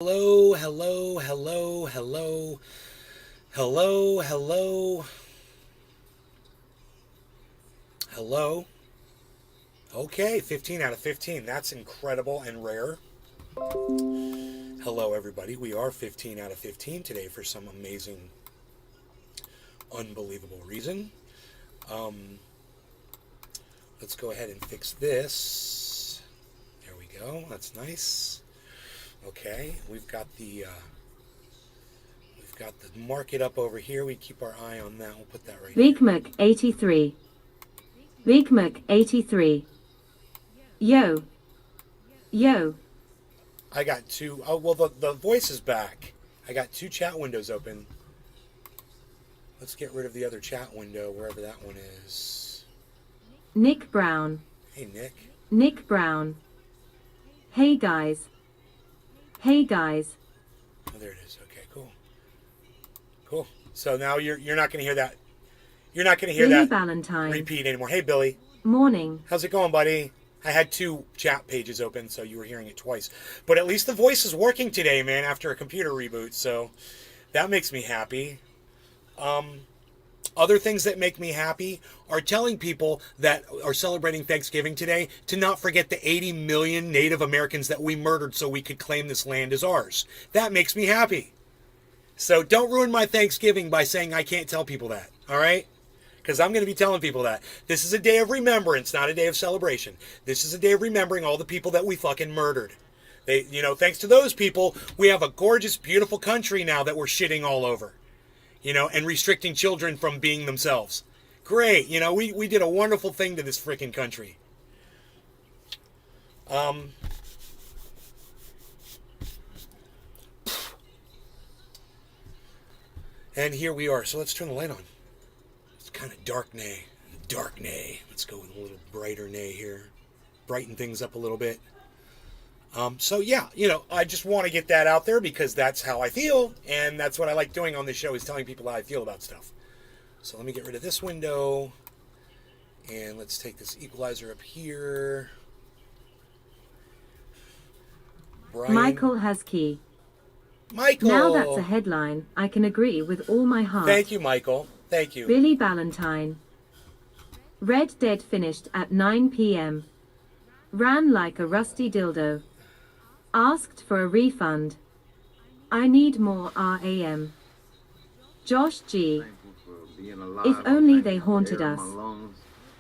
Hello, hello, hello, hello, hello, hello, hello. Okay, 15 out of 15. That's incredible and rare. Hello, everybody. We are 15 out of 15 today for some amazing, unbelievable reason. Um, let's go ahead and fix this. There we go. That's nice. Okay, we've got the market up over here. We keep our eye on that. We'll put that right here. Big Mac 83. Big Mac 83. Yo. Yo. I got two. Oh, well, the voice is back. I got two chat windows open. Let's get rid of the other chat window, wherever that one is. Nick Brown. Hey, Nick. Nick Brown. Hey guys. Hey guys. Oh, there it is. Okay, cool. Cool. So now you're not going to hear that. You're not going to hear Billy that Valentine. repeat anymore. Hey, Billy. Morning. How's it going, buddy? I had two chat pages open, so you were hearing it twice. But at least the voice is working today, man, after a computer reboot. So that makes me happy. Other things that make me happy are telling people that are celebrating Thanksgiving today to not forget the 80 million Native Americans that we murdered so we could claim this land as ours. That makes me happy. So don't ruin my Thanksgiving by saying I can't tell people that, all right? Because I'm going to be telling people that. This is a day of remembrance, not a day of celebration. This is a day of remembering all the people that we fucking murdered. Thanks to those people, we have a gorgeous, beautiful country now that we're shitting all over. And restricting children from being themselves. Great. We did a wonderful thing to this freaking country. And here we are. So let's turn the light on. It's kind of dark nay. Dark nay. Let's go with a little brighter nay here. Brighten things up a little bit. I just want to get that out there because that's how I feel, and that's what I like doing on this show is telling people how I feel about stuff. So let me get rid of this window, and let's take this equalizer up here. Brian. Michael Husky. Michael! Now that's a headline I can agree with all my heart. Thank you, Michael. Thank you. Billy Valentine. Red Dead finished at 9 p.m. Ran like a rusty dildo. Asked for a refund. I need more RAM. Josh G. If only they haunted us.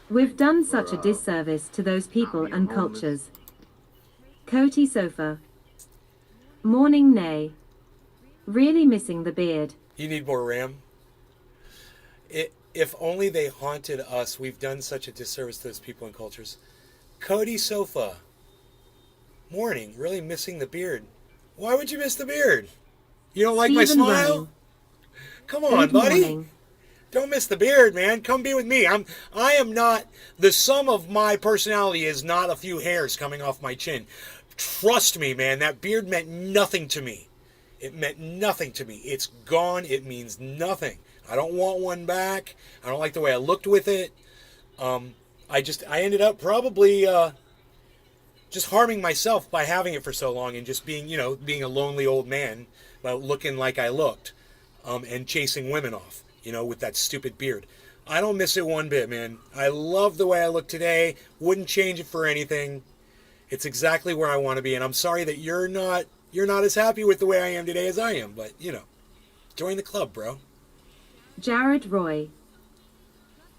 We've done such a disservice to those people and cultures. Coty Sofa. Morning Nay. Really missing the beard. You need more RAM? If only they haunted us. We've done such a disservice to those people and cultures. Cody Sofa. Morning. Really missing the beard. Why would you miss the beard? You don't like Stephen my smile? Running. Come on, Good buddy. morning. Don't miss the beard, man. Come be with me. I am not, the sum of my personality is not a few hairs coming off my chin. Trust me, man, that beard meant nothing to me. It meant nothing to me. It's gone. It means nothing. I don't want one back. I don't like the way I looked with it. I ended up probably just harming myself by having it for so long and just being a lonely old man, looking like I looked, and chasing women off, with that stupid beard. I don't miss it one bit, man. I love the way I look today. Wouldn't change it for anything. It's exactly where I want to be, and I'm sorry that you're not as happy with the way I am today as I am, but, join the club, bro. Jared Roy.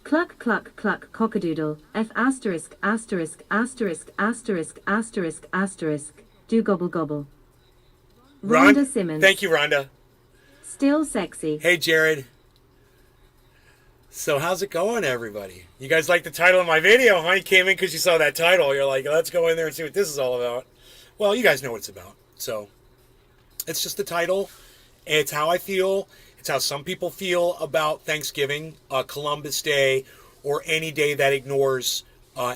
Cluck cluck cluck cockadoodle, F asterisk asterisk asterisk asterisk asterisk asterisk, do gobble gobble. Rhonda Simmons. Thank you, Rhonda. Still sexy. Hey, Jared. So how's it going, everybody? You guys like the title of my video, huh? You came in because you saw that title. You're like, let's go in there and see what this is all about. Well, you guys know what it's about. So it's just the title. It's how I feel. It's how some people feel about Thanksgiving, Columbus Day, or any day that ignores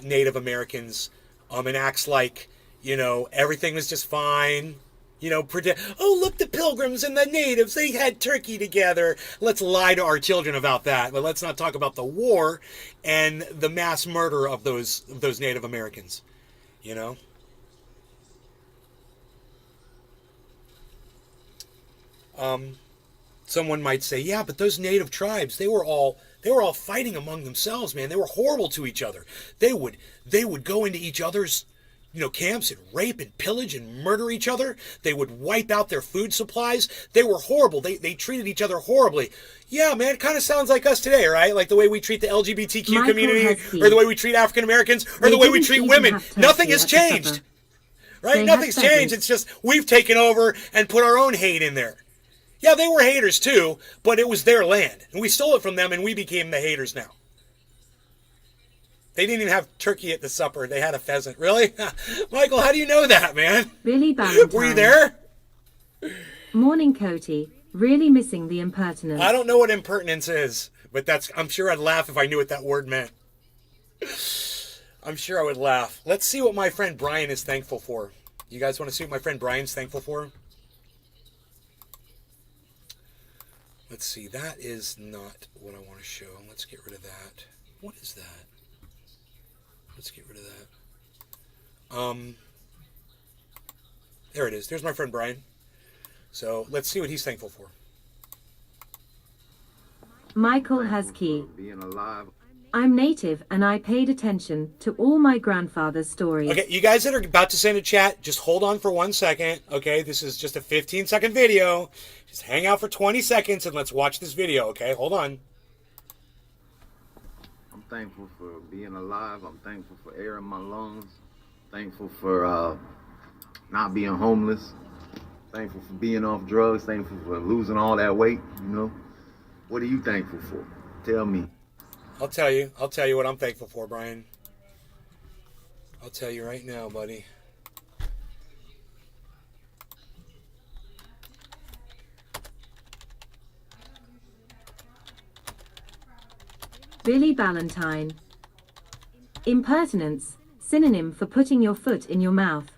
Native Americans and acts like, everything was just fine. Oh, look, the Pilgrims and the Natives, they had turkey together. Let's lie to our children about that. But let's not talk about the war and the mass murder of those Native Americans, Someone might say, yeah, but those native tribes, they were all fighting among themselves, man. They were horrible to each other. They would go into each other's, camps and rape and pillage and murder each other. They would wipe out their food supplies. They were horrible. They treated each other horribly. Yeah, man, it kind of sounds like us today, right? Like the way we treat the LGBTQ Michael community, Heskey. or the way we treat African Americans, or They the way we didn't treat even women. have turkey Nothing has at the supper. changed, right? They Nothing's had changed. pheasants. It's just we've taken over and put our own hate in there. Yeah, they were haters too, but it was their land, and we stole it from them, and we became the haters now. They didn't even have turkey at the supper. They had a pheasant. Really? Michael, how do you know that, man? Billy Ballantyne. Were you there? Morning, Cody. Really missing the impertinence. I don't know what impertinence is, but I'm sure I'd laugh if I knew what that word meant. I'm sure I would laugh. Let's see what my friend Brian is thankful for. You guys want to see what my friend Brian's thankful for? Let's see. That is not what I want to show. Let's get rid of that. What is that? Let's get rid of that. There it is. There's my friend Brian. So let's see what he's thankful for. Michael Heskey. Being alive. I'm native and I paid attention to all my grandfather's stories. Okay, you guys that are about to send a chat, just hold on for 1 second. Okay, this is just a 15-second video. Just hang out for 20 seconds and let's watch this video, okay? Hold on. I'm thankful for being alive. I'm thankful for air in my lungs. Thankful for not being homeless. Thankful for being off drugs. Thankful for losing all that weight, What are you thankful for? Tell me. I'll tell you what I'm thankful for, Brian. I'll tell you right now, buddy. Billy Ballantyne. Impertinence. Synonym for putting your foot in your mouth.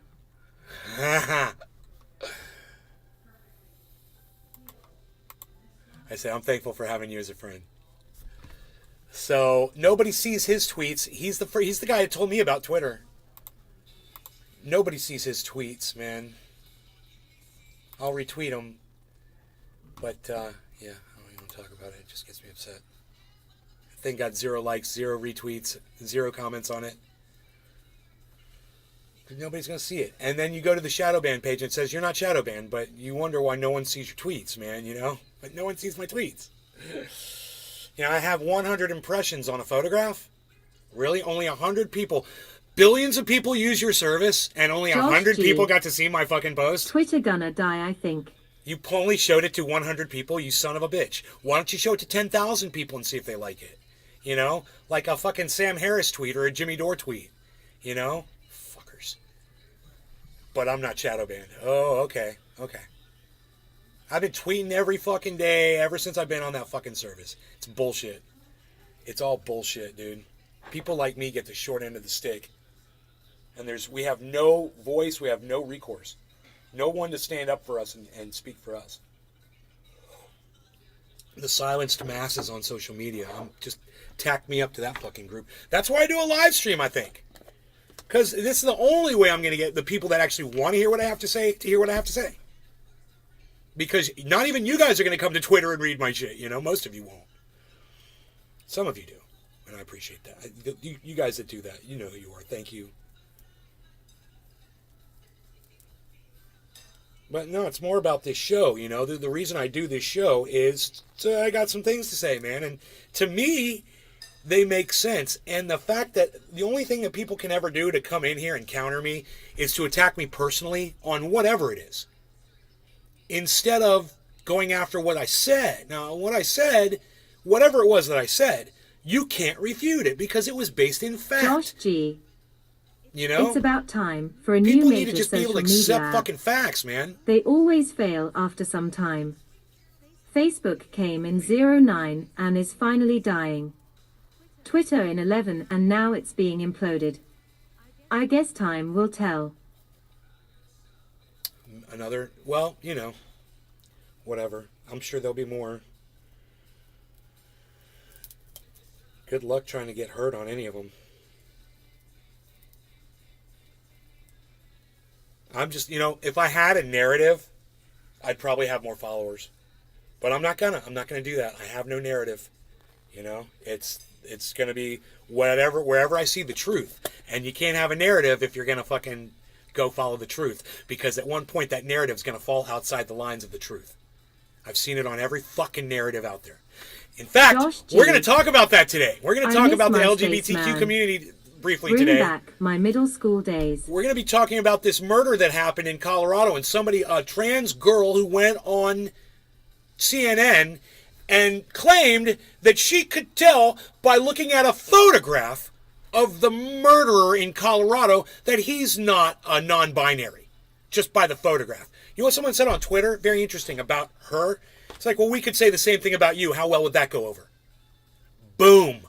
I say I'm thankful for having you as a friend. So nobody sees his tweets. He's the guy that told me about Twitter. Nobody sees his tweets, man. I'll retweet them, but yeah, I don't even want to talk about it. It just gets me upset. The thing got 0 likes, 0 retweets, 0 comments on it. Nobody's gonna see it. And then you go to the shadow ban page and it says you're not shadow banned, but you wonder why no one sees your tweets, man. But no one sees my tweets. I have 100 impressions on a photograph. Really? Only 100 people. Billions of people use your service, and only Josh 100 G. people got to see my fucking post? Twitter gonna die, I think. You only showed it to 100 people, you son of a bitch. Why don't you show it to 10,000 people and see if they like it? Like a fucking Sam Harris tweet or a Jimmy Dore tweet. Fuckers. But I'm not shadow banned. Oh, okay. I've been tweeting every fucking day ever since I've been on that fucking service. It's bullshit. It's all bullshit, dude. People like me get the short end of the stick. And we have no voice, we have no recourse. No one to stand up for us and speak for us. The silenced masses on social media. Just tack me up to that fucking group. That's why I do a live stream, I think. Because this is the only way I'm going to get the people that actually want to hear what I have to say to hear what I have to say. Because not even you guys are going to come to Twitter and read my shit, Most of you won't. Some of you do. And I appreciate that. You guys that do that, you know who you are. Thank you. But no, it's more about this show, The reason I do this show is I got some things to say, man. And to me, they make sense. And the fact that the only thing that people can ever do to come in here and counter me is to attack me personally on whatever it is. Instead of going after what I said. Now, what I said, whatever it was that I said, you can't refute it because it was based in fact. Josh G. It's about time for a new people major need to just be able social to accept media fucking facts, man. They always fail after some time. Facebook came in 09 and is finally dying. Twitter in 11 and now it's being imploded. I guess time will tell. Whatever. I'm sure there'll be more. Good luck trying to get hurt on any of them. I'm just, if I had a narrative, I'd probably have more followers. But I'm not gonna do that. I have no narrative. You know, it's gonna be wherever I see the truth. And you can't have a narrative if you're gonna fucking go follow the truth, because at one point that narrative's gonna fall outside the lines of the truth. I've seen it on every fucking narrative out there. In fact, we're gonna talk about that today. We're gonna talk about the LGBTQ community briefly Bring today. back my middle school days. We're gonna be talking about this murder that happened in Colorado, and a trans girl who went on CNN and claimed that she could tell by looking at a photograph of the murderer in Colorado that he's not a non-binary, just by the photograph. You know what someone said on Twitter? Very interesting about her. It's like, well, we could say the same thing about you. How well would that go over? Boom.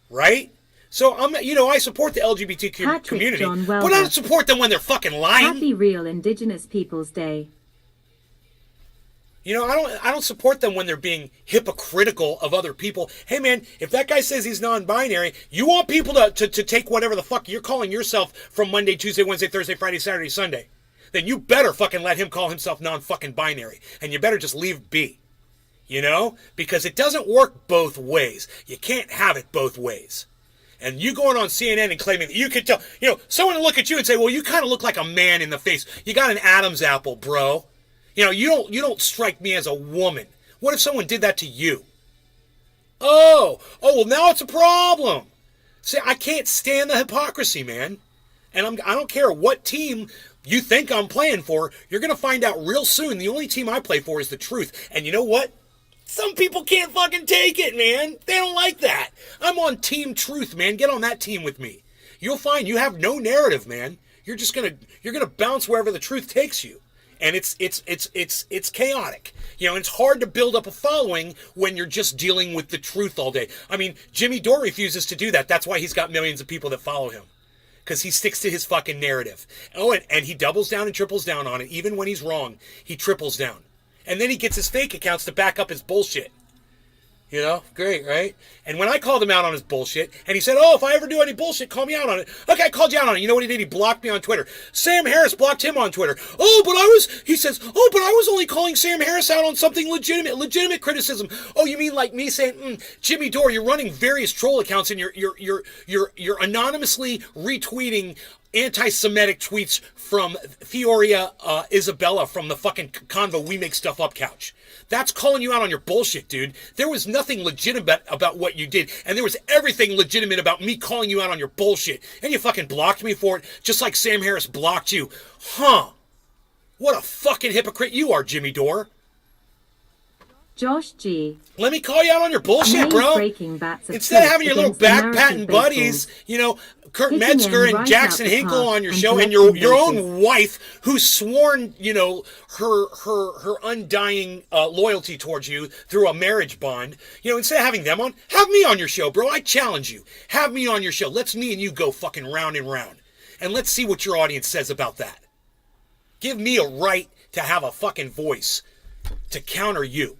Right? So, I support the LGBTQ community, but I don't support them when they're fucking lying. Happy Real Indigenous Peoples Day. You know, I don't support them when they're being hypocritical of other people. Hey, man, if that guy says he's non-binary, you want people to take whatever the fuck you're calling yourself from Monday, Tuesday, Wednesday, Thursday, Friday, Saturday, Sunday. Then you better fucking let him call himself non-fucking binary. And you better just leave be. You know? Because it doesn't work both ways. You can't have it both ways. And you going on CNN and claiming that you could tell, someone will look at you and say, well, you kind of look like a man in the face. You got an Adam's apple, bro. You don't strike me as a woman. What if someone did that to you? Oh, well, now it's a problem. See, I can't stand the hypocrisy, man. And I don't care what team you think I'm playing for. You're going to find out real soon. The only team I play for is the truth. And you know what? Some people can't fucking take it, man. They don't like that. I'm on Team Truth, man. Get on that team with me. You'll find you have no narrative, man. You're gonna bounce wherever the truth takes you. And it's chaotic. It's hard to build up a following when you're just dealing with the truth all day. I mean, Jimmy Dore refuses to do that. That's why he's got millions of people that follow him. Because he sticks to his fucking narrative. Oh, and he doubles down and triples down on it. Even when he's wrong, he triples down. And then he gets his fake accounts to back up his bullshit. Great, right? And when I called him out on his bullshit, and he said, oh, if I ever do any bullshit, call me out on it. Okay, I called you out on it. You know what he did? He blocked me on Twitter. Sam Harris blocked him on Twitter. He says, but I was only calling Sam Harris out on something legitimate criticism. Oh, you mean like me saying, Jimmy Dore, you're running various troll accounts and you're anonymously retweeting anti-Semitic tweets from Fioria Isabella from the fucking Convo We Make Stuff Up couch. That's calling you out on your bullshit, dude. There was nothing legitimate about what you did, and there was everything legitimate about me calling you out on your bullshit. And you fucking blocked me for it, just like Sam Harris blocked you. Huh. What a fucking hypocrite you are, Jimmy Dore. Josh G. Let me call you out on your bullshit, bro. Instead of having your little back-patting buddies, Kurt Metzger and Jackson Hinkle on your show, and your own wife, who's sworn, her undying loyalty towards you through a marriage bond. Instead of having them on, have me on your show, bro. I challenge you. Have me on your show. Let's me and you go fucking round and round. And let's see what your audience says about that. Give me a right to have a fucking voice to counter you.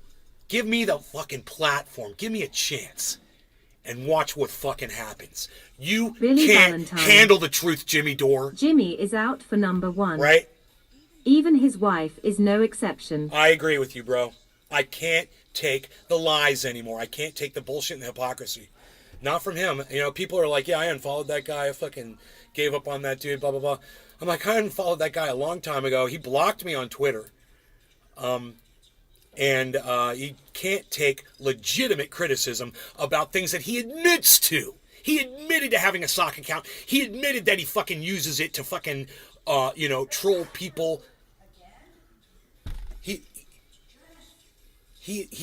Give me the fucking platform. Give me a chance. And watch what fucking happens. You Billy can't Valentine. Handle the truth, Jimmy Dore. Jimmy is out for number 1. Right? Even his wife is no exception. I agree with you, bro. I can't take the lies anymore. I can't take the bullshit and the hypocrisy. Not from him. People are like, yeah, I unfollowed that guy. I fucking gave up on that dude, blah, blah, blah. I'm like, I unfollowed that guy a long time ago. He blocked me on Twitter. And he can't take legitimate criticism about things that he admits to. He admitted to having a sock account. He admitted that he fucking uses it to fucking, troll people. He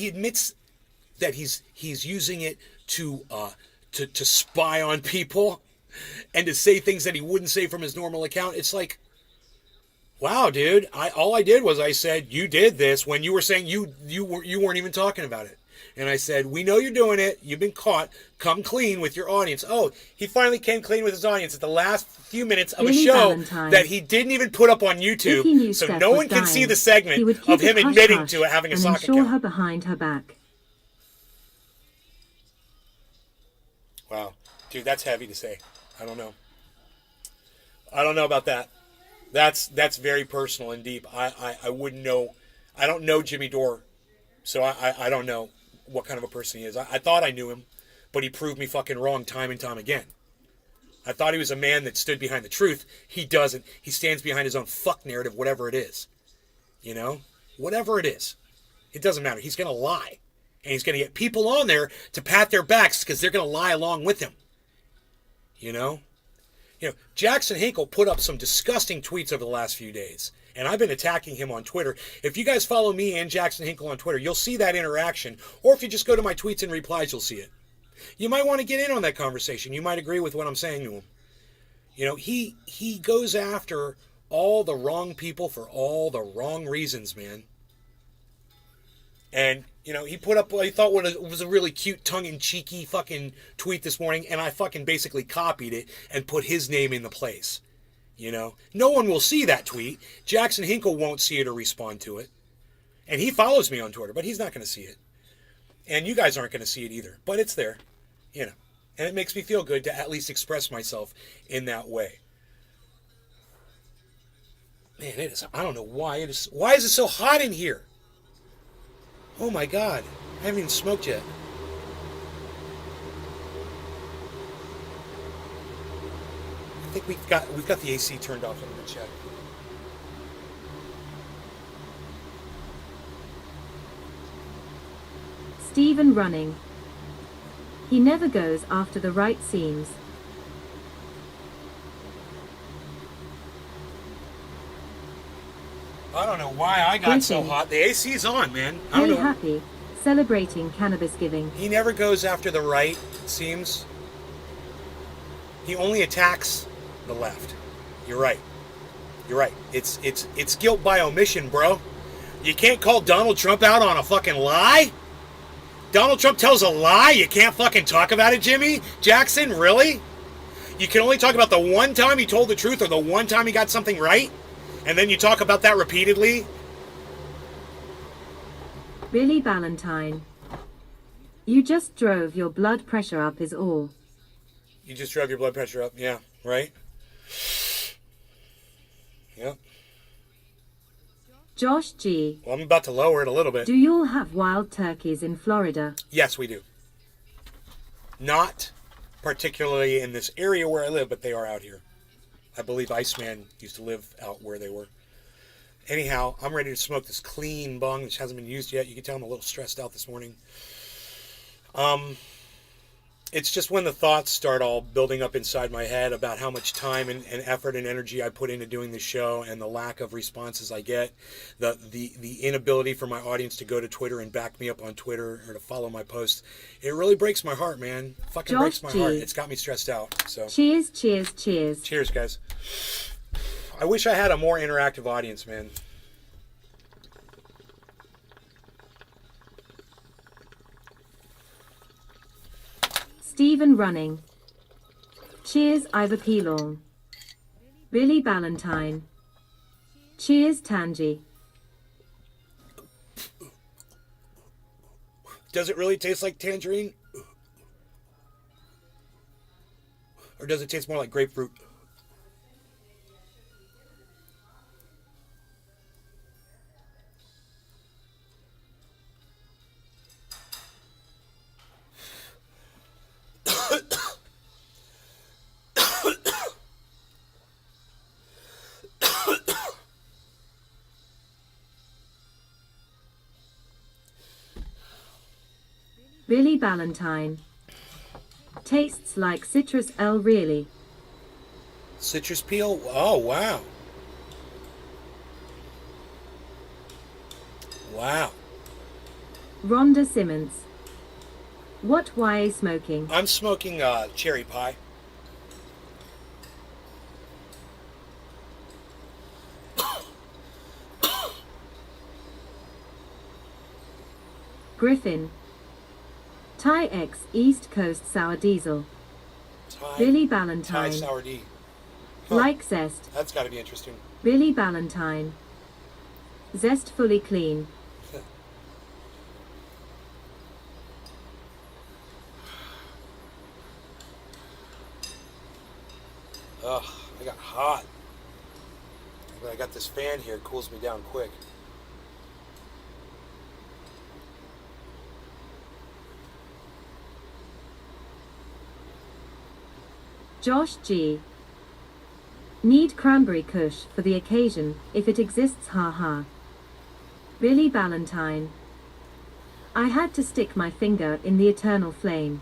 admits that he's using it to spy on people and to say things that he wouldn't say from his normal account. It's like, wow, dude, all I did was I said, you did this when you were saying you weren't even talking about it. And I said, we know you're doing it. You've been caught. Come clean with your audience. Oh, he finally came clean with his audience at the last few minutes of Billy a show Valentine. that he didn't even put up on YouTube. So no one can see the segment of him admitting to having a sock account. Her behind her back. Wow. Dude, that's heavy to say. I don't know. I don't know about that. That's very personal and deep. I wouldn't know. I don't know Jimmy Dore, so I don't know what kind of a person he is. I thought I knew him, but he proved me fucking wrong time and time again. I thought he was a man that stood behind the truth. He doesn't. He stands behind his own fuck narrative, whatever it is. You know? Whatever it is. It doesn't matter. He's going to lie. And he's going to get people on there to pat their backs because they're going to lie along with him. You know? Jackson Hinkle put up some disgusting tweets over the last few days. And I've been attacking him on Twitter. If you guys follow me and Jackson Hinkle on Twitter, you'll see that interaction. Or if you just go to my tweets and replies, you'll see it. You might want to get in on that conversation. You might agree with what I'm saying to him. He goes after all the wrong people for all the wrong reasons, man. And, he put up what he thought was a really cute, tongue-in-cheeky fucking tweet this morning, and I fucking basically copied it and put his name in the place. No one will see that tweet. Jackson Hinkle won't see it or respond to it. And he follows me on Twitter, but he's not going to see it. And you guys aren't going to see it either, but it's there. And it makes me feel good to at least express myself in that way. Man, I don't know why why is it so hot in here? Oh my God, I haven't even smoked yet. I think we've got the AC turned off. I'm gonna check. Stephen running. He never goes after the right seams. I don't know why I got so hot. The AC's on, man. I don't Hey know. Happy, celebrating cannabis giving. He never goes after the right, it seems. He only attacks the left. You're right. You're right. It's guilt by omission, bro. You can't call Donald Trump out on a fucking lie? Donald Trump tells a lie? You can't fucking talk about it, Jimmy? Jackson, really? You can only talk about the one time he told the truth or the one time he got something right? And then you talk about that repeatedly? Billy Ballantyne. You just drove your blood pressure up is all. You just drove your blood pressure up? Yeah, right? Yep. Josh G. Well, I'm about to lower it a little bit. Do you all have wild turkeys in Florida? Yes, we do. Not particularly in this area where I live, but they are out here. I believe Iceman used to live out where they were. Anyhow, I'm ready to smoke this clean bong, which hasn't been used yet. You can tell I'm a little stressed out this morning. It's just when the thoughts start all building up inside my head about how much time and effort and energy I put into doing this show and the lack of responses I get, the inability for my audience to go to Twitter and back me up on Twitter or to follow my posts. It really breaks my heart, man. Fucking breaks my heart. It's got me stressed out. So cheers, cheers, cheers. Cheers, guys. I wish I had a more interactive audience, man. Stephen running. Cheers, Ivor Keelong. Billy Ballantyne. Cheers, Tangy. Does it really taste like tangerine? Or does it taste more like grapefruit? Billy Ballantyne. Tastes like citrus L really. Citrus peel? Oh, wow. Wow. Rhonda Simmons. What YA smoking? I'm smoking cherry pie. Griffin. Thai X East Coast Sour Diesel. Thai, Billy Thai Ballantyne. sour D. Huh. Like zest. That's got to be interesting. Billy Ballantyne. Zest fully clean. Ugh, I got hot. But I got this fan here, it cools me down quick. Josh G. Need cranberry kush for the occasion, if it exists, haha. Billy Ballantyne. I had to stick my finger in the eternal flame.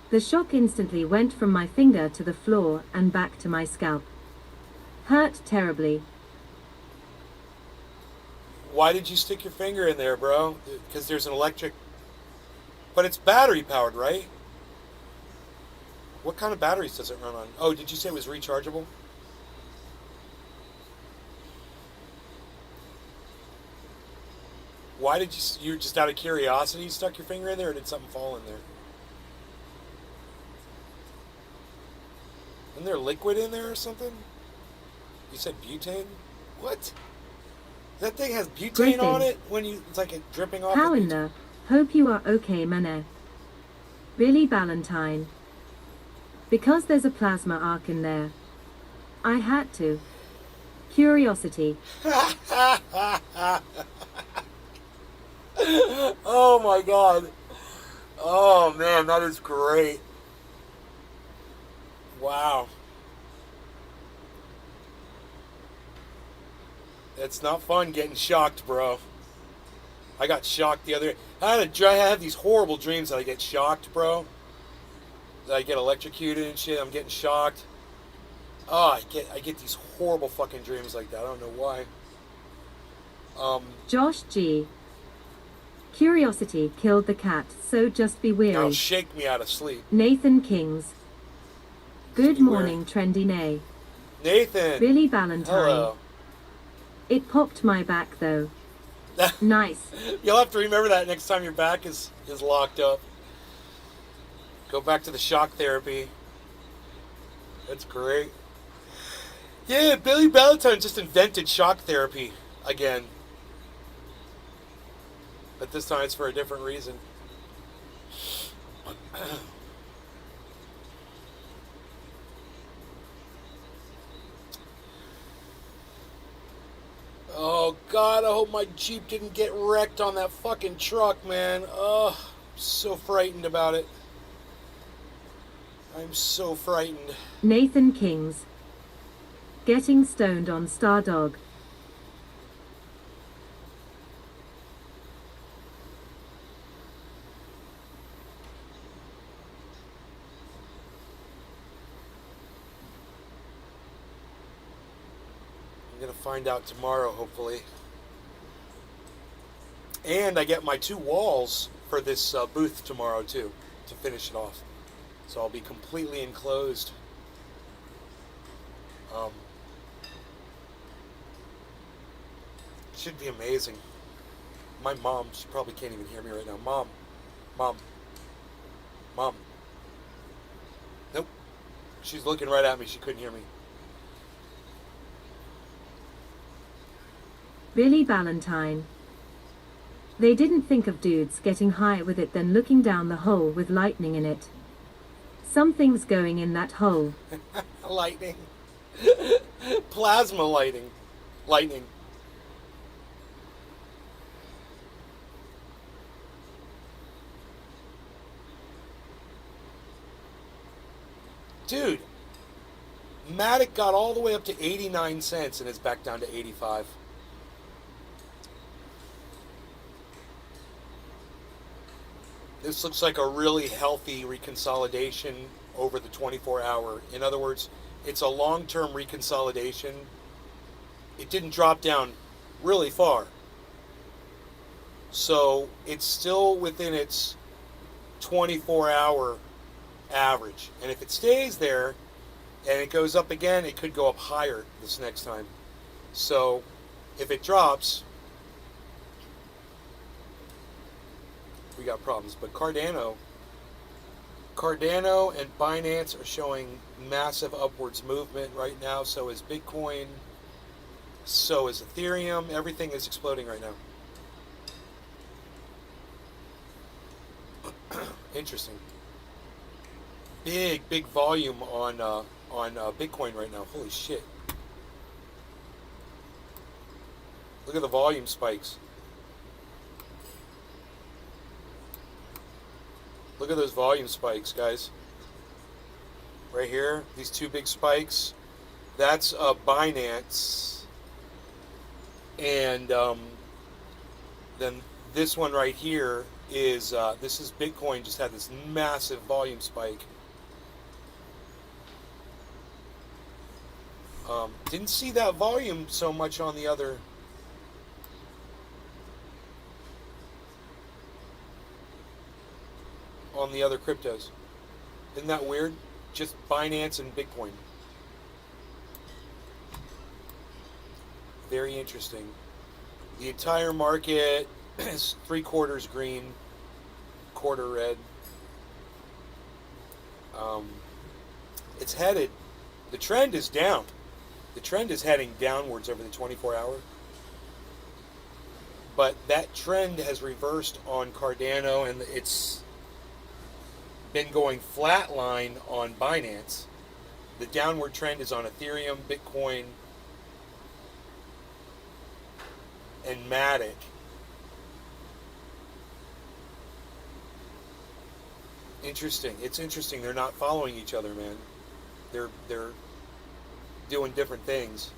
The shock instantly went from my finger to the floor and back to my scalp. Hurt terribly. Why did you stick your finger in there, bro? Because there's an electric... But it's battery powered, right? What kind of batteries does it run on? Oh, did you say it was rechargeable? Why did you just out of curiosity stuck your finger in there, or did something fall in there? Isn't there liquid in there or something? You said butane? What? That thing has butane Griffin. on it when you, it's like it dripping off. How the in the... Hope you are okay, Manet. Billy Ballantyne. Because there's a plasma arc in there. I had to. Curiosity. Oh my god. Oh man, that is great. Wow. It's not fun getting shocked, bro. I got shocked the other day. I have these horrible dreams that I get shocked, bro. That I get electrocuted and shit. I'm getting shocked. Oh, I get these horrible fucking dreams like that. I don't know why. Josh G. Curiosity killed the cat, so just be Now weary. shake me out of sleep. Nathan Kings. Good Beware. morning, Trendy Nay. Nathan. Billy Ballantyne. Hello. It popped my back though. Nice. You'll have to remember that next time your back is locked up. Go back to the shock therapy. That's great. Yeah, Billy Ballantyne just invented shock therapy again. But this time it's for a different reason. Oh God, I hope my Jeep didn't get wrecked on that fucking truck, man. Oh, I'm so frightened about it. I'm so frightened. Nathan Kings. Getting stoned on Stardog. I'm gonna find out tomorrow, hopefully. And I get my 2 walls for this booth tomorrow too, to finish it off. So I'll be completely enclosed. Should be amazing. My mom, she probably can't even hear me right now. Mom. Nope. She's looking right at me. She couldn't hear me. Billy Ballantyne. They didn't think of dudes getting high with it then looking down the hole with lightning in it. Something's going in that hole. Lightning. Plasma lighting. Lightning. Dude, Matic got all the way up to 89 cents and is back down to 85. This looks like a really healthy reconsolidation over the 24-hour. In other words, it's a long-term reconsolidation. It didn't drop down really far. So it's still within its 24-hour average. And if it stays there and it goes up again, it could go up higher this next time. So if it drops, we got problems. But Cardano and Binance are showing massive upwards movement right now. So is Bitcoin, so is Ethereum. Everything is exploding right now. Interesting. Big volume on Bitcoin right now. Holy shit! Look at the volume spikes. Look at those volume spikes, guys. right here, these two big spikes, that's Binance, and then this one right here is this is Bitcoin. Just had this massive volume spike. Didn't see that volume so much on the other. On the other cryptos. Isn't that weird? Just Binance and Bitcoin. Very interesting. The entire market is 3/4 green, quarter red. It's headed. The trend is down. The trend is heading downwards over the 24-hour. But that trend has reversed on Cardano, and it's been going flatline on Binance. The downward trend is on Ethereum, Bitcoin, and Matic. Interesting. It's interesting. They're not following each other, man. They're doing different things,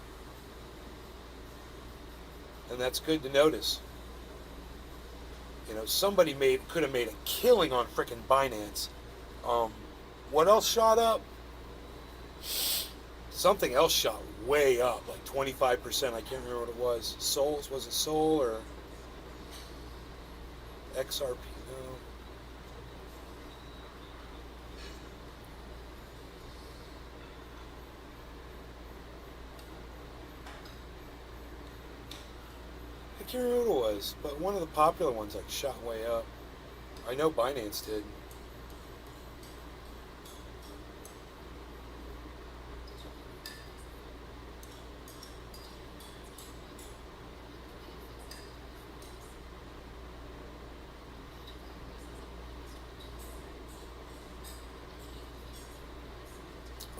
and that's good to notice. You know, somebody could have made a killing on frickin' Binance. What else shot up? Something else shot way up, like 25%. I can't remember what it was. Souls? Was it Soul or XRP? No. I can't remember what it was, but one of the popular ones like shot way up. I know Binance did.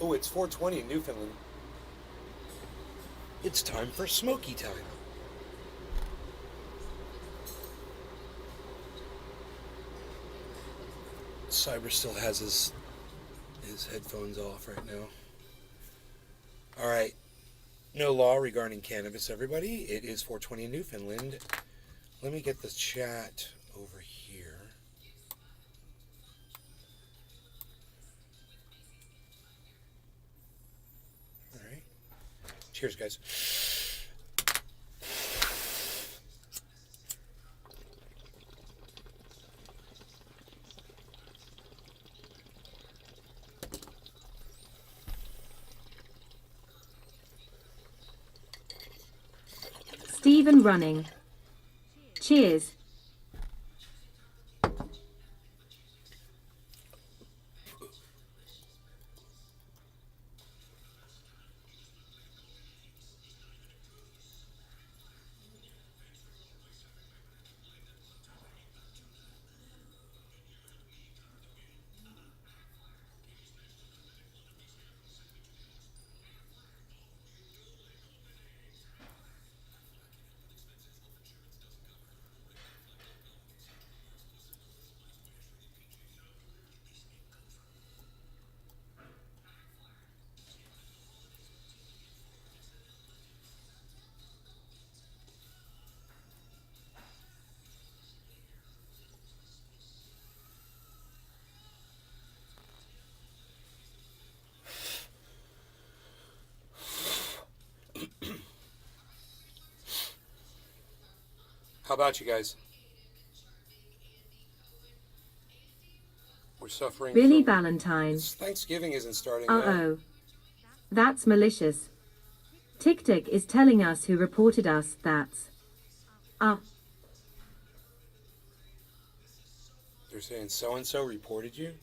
Oh, it's 4:20 in Newfoundland. It's time for smoky time. Cyber still has his headphones off right now. All right. No law regarding cannabis, everybody. It is 4:20 in Newfoundland. Let me get the chat over here. All right. Cheers, guys. Stephen running. Cheers. How about you guys? We're suffering. Billy Valentine. Thanksgiving isn't starting. Uh-oh. That's malicious. TikTok is telling us who reported us. That's... They're saying so-and-so reported you?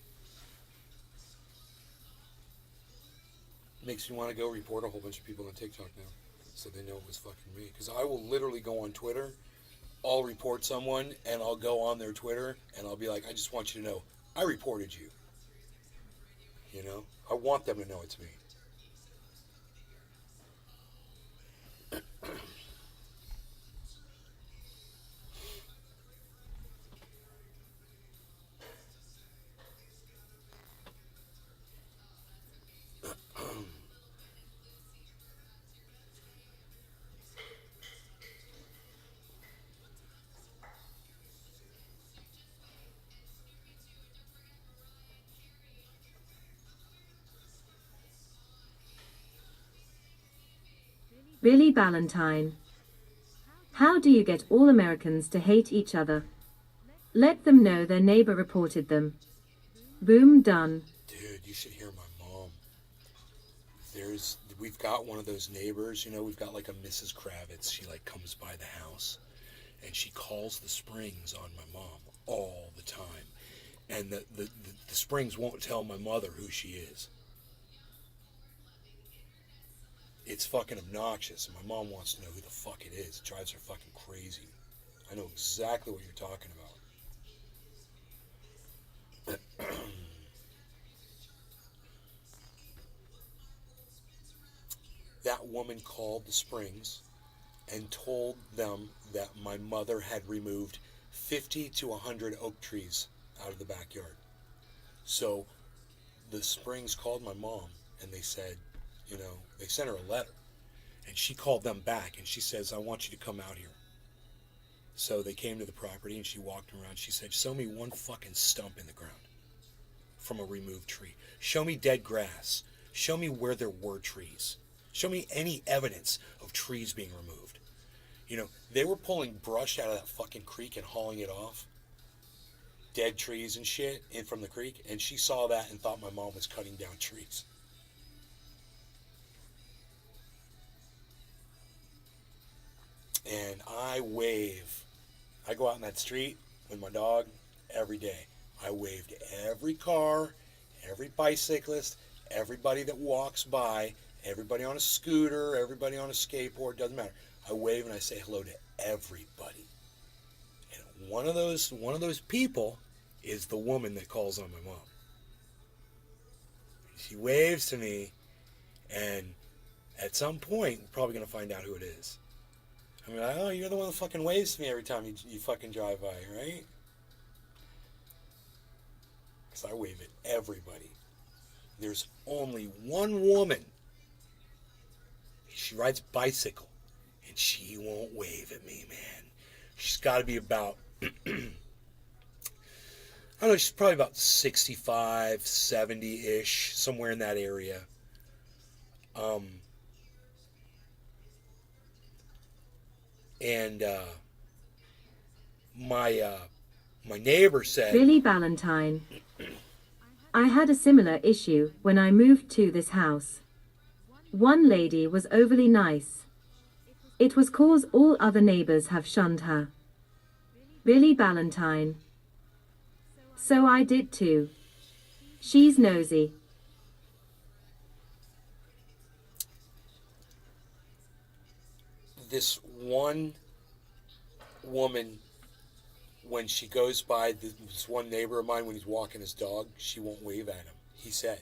Makes me want to go report a whole bunch of people on TikTok now, so they know it was fucking me. Because I will literally go on Twitter, I'll report someone, and I'll go on their Twitter, and I'll be like, I just want you to know, I reported you. You know? I want them to know it's me. Billy Ballantyne. How do you get all Americans to hate each other? Let them know their neighbor reported them. Boom, done. Dude, you should hear my mom. We've got one of those neighbors, you know, we've got like a Mrs. Kravitz. She like comes by the house and she calls the Springs on my mom all the time. And the Springs won't tell my mother who she is. It's fucking obnoxious, and my mom wants to know who the fuck it is. It drives her fucking crazy. I know exactly what you're talking about. That woman called the Springs and told them that my mother had removed 50 to 100 oak trees out of the backyard. So the Springs called my mom and they said, you know, they sent her a letter. And she called them back and she says, I want you to come out here. So they came to the property and she walked around. She said, show me one fucking stump in the ground from a removed tree. Show me dead grass. Show me where there were trees. Show me any evidence of trees being removed. You know, they were pulling brush out of that fucking creek and hauling it off. Dead trees and shit in from the creek. And she saw that and thought my mom was cutting down trees. And I wave. I go out in that street with my dog every day. I wave to every car, every bicyclist, everybody that walks by, everybody on a scooter, everybody on a skateboard, doesn't matter. I wave and I say hello to everybody. And one of those people is the woman that calls on my mom. She waves to me, and at some point, we're probably going to find out who it is. I mean, oh, you're the one that fucking waves to me every time you fucking drive by, right? Because I wave at everybody. There's only one woman. She rides a bicycle, and she won't wave at me, man. She's got to be about, I don't know, she's probably about 65, 70-ish, somewhere in that area. And my neighbor said, Billy Ballantyne. I had a similar issue when I moved to this house. One lady was overly nice. It was cause all other neighbors have shunned her. Billy Ballantyne. So I did too. She's nosy. This one woman, when she goes by this one neighbor of mine when he's walking his dog, she won't wave at him. He said,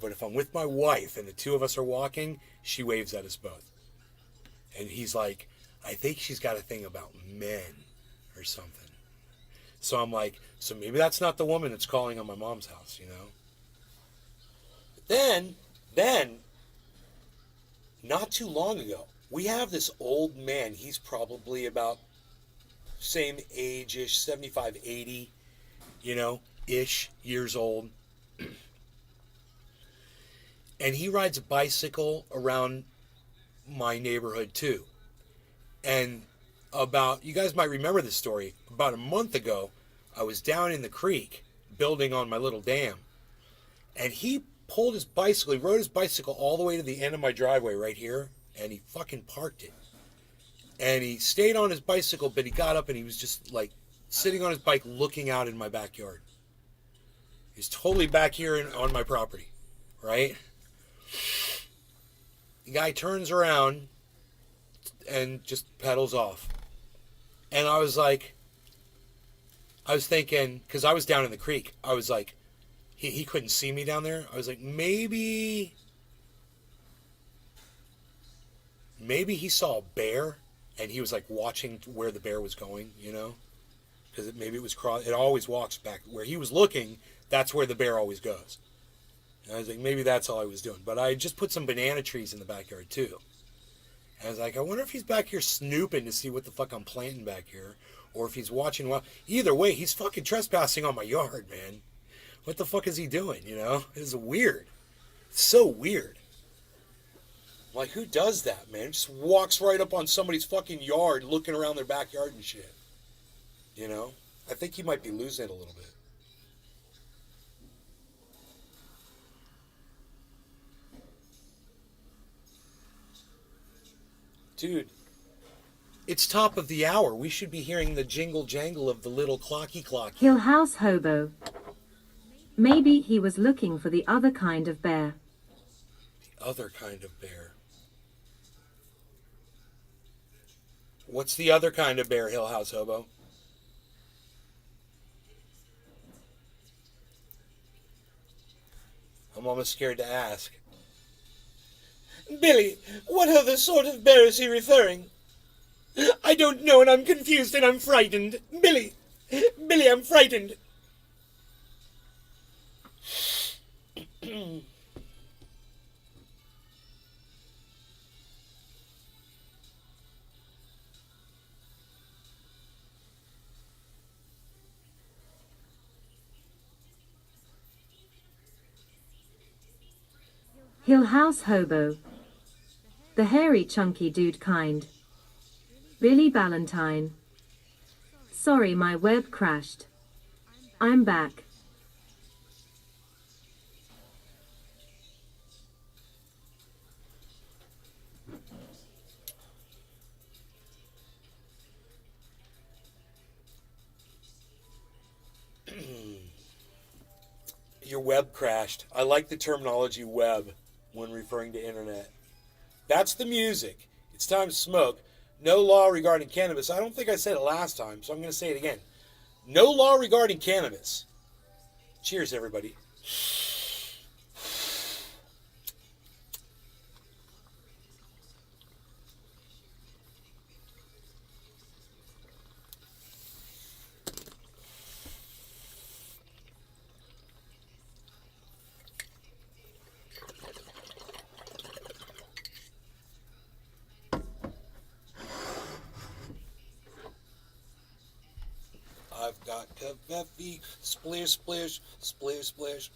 but if I'm with my wife and the two of us are walking, she waves at us both. And he's like, I think she's got a thing about men or something. So I'm like, so maybe that's not the woman that's calling on my mom's house, you know? But then, not too long ago, we have this old man. He's probably about same age-ish, 75, 80, you know, ish years old. And he rides a bicycle around my neighborhood too. And you guys might remember this story, about a month ago, I was down in the creek building on my little dam. And he pulled his bicycle, he rode his bicycle all the way to the end of my driveway right here, and he fucking parked it. And he stayed on his bicycle, but he got up and he was just like sitting on his bike looking out in my backyard. He's totally back here on my property, right? The guy turns around and just pedals off. And I was thinking, because I was down in the creek, I was like, he couldn't see me down there. I was like, maybe he saw a bear and he was like watching where the bear was going, you know? Because it always walks back where he was looking. That's where the bear always goes. And I was like, maybe that's all I was doing. But I just put some banana trees in the backyard too. And I was like, I wonder if he's back here snooping to see what the fuck I'm planting back here, or if he's watching. Well, either way, he's fucking trespassing on my yard, man. What the fuck is he doing? You know, it's weird. It's so weird. Like, who does that, man? Just walks right up on somebody's fucking yard looking around their backyard and shit. You know? I think he might be losing it a little bit. Dude, it's top of the hour. We should be hearing the jingle jangle of the little clocky clock. Hill House Hobo. Maybe he was looking for the other kind of bear. The other kind of bear. What's the other kind of bear, Hill House Hobo? I'm almost scared to ask. Billy, what other sort of bear is he referring? I don't know, and I'm confused and I'm frightened. Billy, I'm frightened. Hill House Hobo. The hairy chunky dude kind. Billy Ballantyne. Sorry, my web crashed. I'm back. Your web crashed. I like the terminology web when referring to internet. That's the music. It's time to smoke. No law regarding cannabis. I don't think I said it last time, so I'm going to say it again. No law regarding cannabis. Cheers, everybody. I've got Covfefe, splish, splish, splish, splish.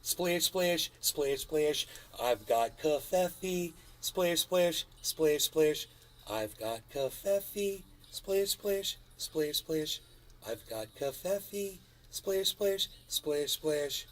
Splish, splish, splish, splish. I've got Covfefe. Splish, splish, splish, splish. I've got Covfefe. Splish, splish, splish, splish. I've got Covfefe. Splish, splish, splish, splish.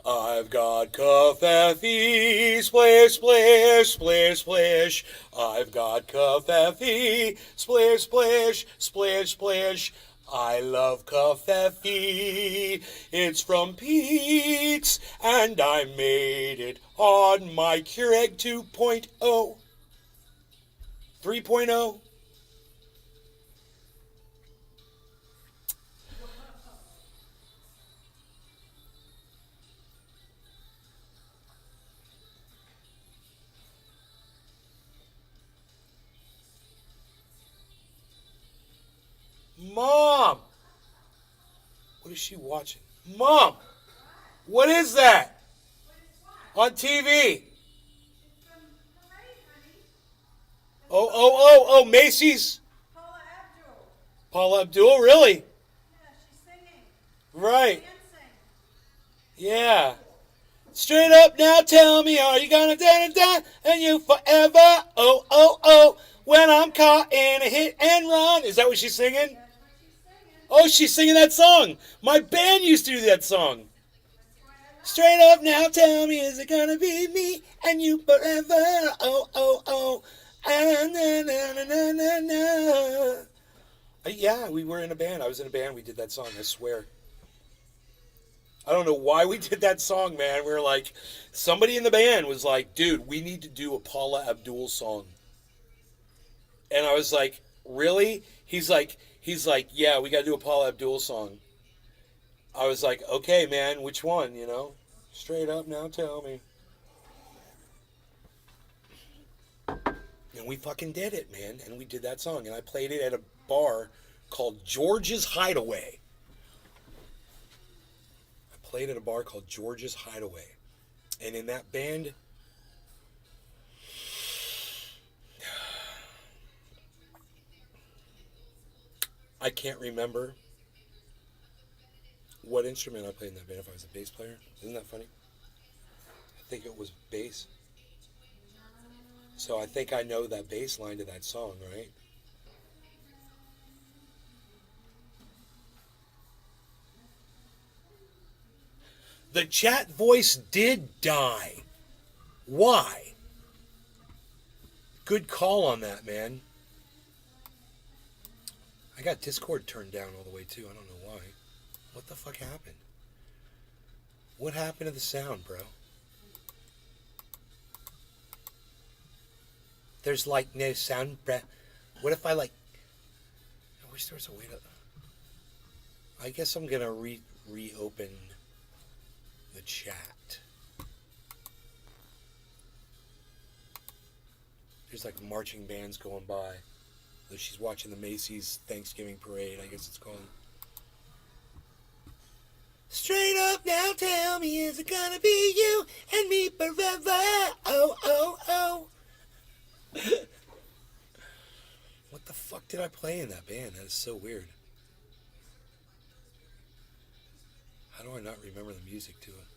I've got Covfefe, splish, splish, splish, splish. I've got Covfefe, splish, splish, splish, splish. I love Covfefe. It's from Pete's, and I made it on my Keurig 2.0. 3.0. Mom! What is she watching? Mom! What is that? On TV? Oh, Macy's? Paula Abdul. Paula Abdul, really? Yeah, she's singing. Right. Dancing. Yeah. Straight up now, tell me, are you gonna da and you forever? Oh, when I'm caught in a hit and run. Is that what she's singing? That's what she's singing. Oh, she's singing that song. My band used to do that song. Straight up now, tell me, is it gonna be me and you forever? Oh, Ah, na, na, na, na, na, na. Yeah, we were in a band. I was in a band. We did that song. I swear. I don't know why we did that song, man. We were like, somebody in the band was like, dude, we need to do a Paula Abdul song. And I was like, really? He's like, yeah, we got to do a Paula Abdul song. I was like, okay, man, which one, you know? Straight up now, tell me. And we fucking did it, man. And we did that song. And I played it at a bar called George's Hideaway. Played at a bar called George's Hideaway. And in that band, I can't remember what instrument I played in that band, if I was a bass player. Isn't that funny? I think it was bass. So I think I know that bass line to that song, right? The chat voice did die. Why? Good call on that, man. I got Discord turned down all the way too. I don't know why. What the fuck happened? What happened to the sound, bro? There's like no sound. What if I like... I wish there was a way to... I guess I'm gonna reopen the chat. There's like marching bands going by. She's watching the Macy's Thanksgiving Parade, I guess it's called. Straight up now, tell me, is it gonna be you and me forever? Oh, oh, oh. What the fuck did I play in that band? That is so weird. How do I not remember the music to it?